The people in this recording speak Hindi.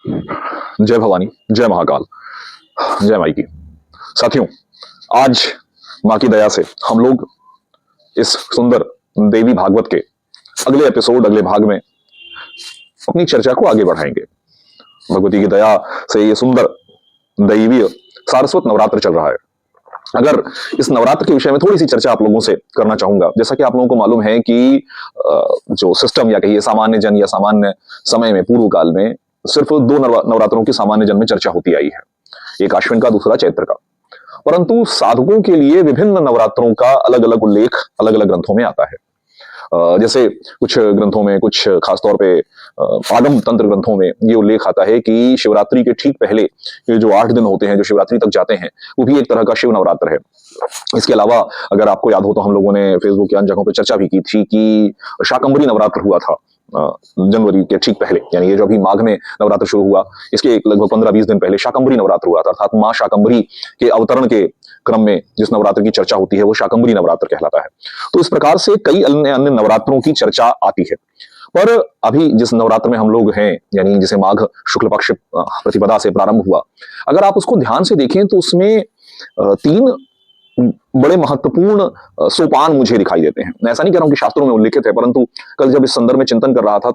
जय भवानी, जय महाकाल, जय माई की। साथियों, आज माँ की दया से हम लोग इस सुंदर देवी भागवत के अगले एपिसोड, अगले भाग में अपनी चर्चा को आगे बढ़ाएंगे। भगवती की दया से ये सुंदर दैवीय सारस्वत नवरात्र चल रहा है। अगर इस नवरात्र के विषय में थोड़ी सी चर्चा आप लोगों से करना चाहूंगा। जैसा कि आप लोगों को मालूम है कि जो सिस्टम या कहिए सामान्य जन या सामान्य समय में पूर्व काल में सिर्फ दो नवरात्रों की सामान्य जन में चर्चा होती आई है, एक अश्विन का, दूसरा चैत्र का। परंतु साधकों के लिए विभिन्न नवरात्रों का अलग अलग उल्लेख अलग अलग ग्रंथों में आता है। जैसे कुछ ग्रंथों में, कुछ खासतौर पे आगम तंत्र ग्रंथों में ये उल्लेख आता है कि शिवरात्रि के ठीक पहले ये जो 8 दिन होते हैं, जो शिवरात्रि तक जाते हैं, वो भी एक तरह का शिव नवरात्र है। इसके अलावा अगर आपको याद हो तो हम लोगों ने फेसबुक या अन्य जगहों पर चर्चा भी की थी कि शाकंभरी नवरात्र हुआ था जनवरी के ठीक पहले, यानी ये जो अभी माघ में नवरात्र शुरू हुआ, इसके लगभग 15-20 दिन पहले शाकंभरी नवरात्र हुआ था। अर्थात माँ शाकंभरी के अवतरण के क्रम में जिस नवरात्र की चर्चा होती है वो शाकंभरी नवरात्र कहलाता है। तो इस प्रकार से कई अन्य अन्य नवरात्रों की चर्चा आती है। पर अभी जिस नवरात्र में हम लोग हैं, यानी जिसे माघ शुक्ल पक्ष प्रतिपदा से प्रारंभ हुआ, अगर आप उसको ध्यान से देखें तो उसमें 3 बड़े महत्वपूर्ण सोपान मुझे दिखाई देते हैं। मैं ऐसा नहीं कह रहा हूं कि शास्त्रों में उल्लिखित है, परंतु कल जब इस संदर्भ में चिंतन कर रहा था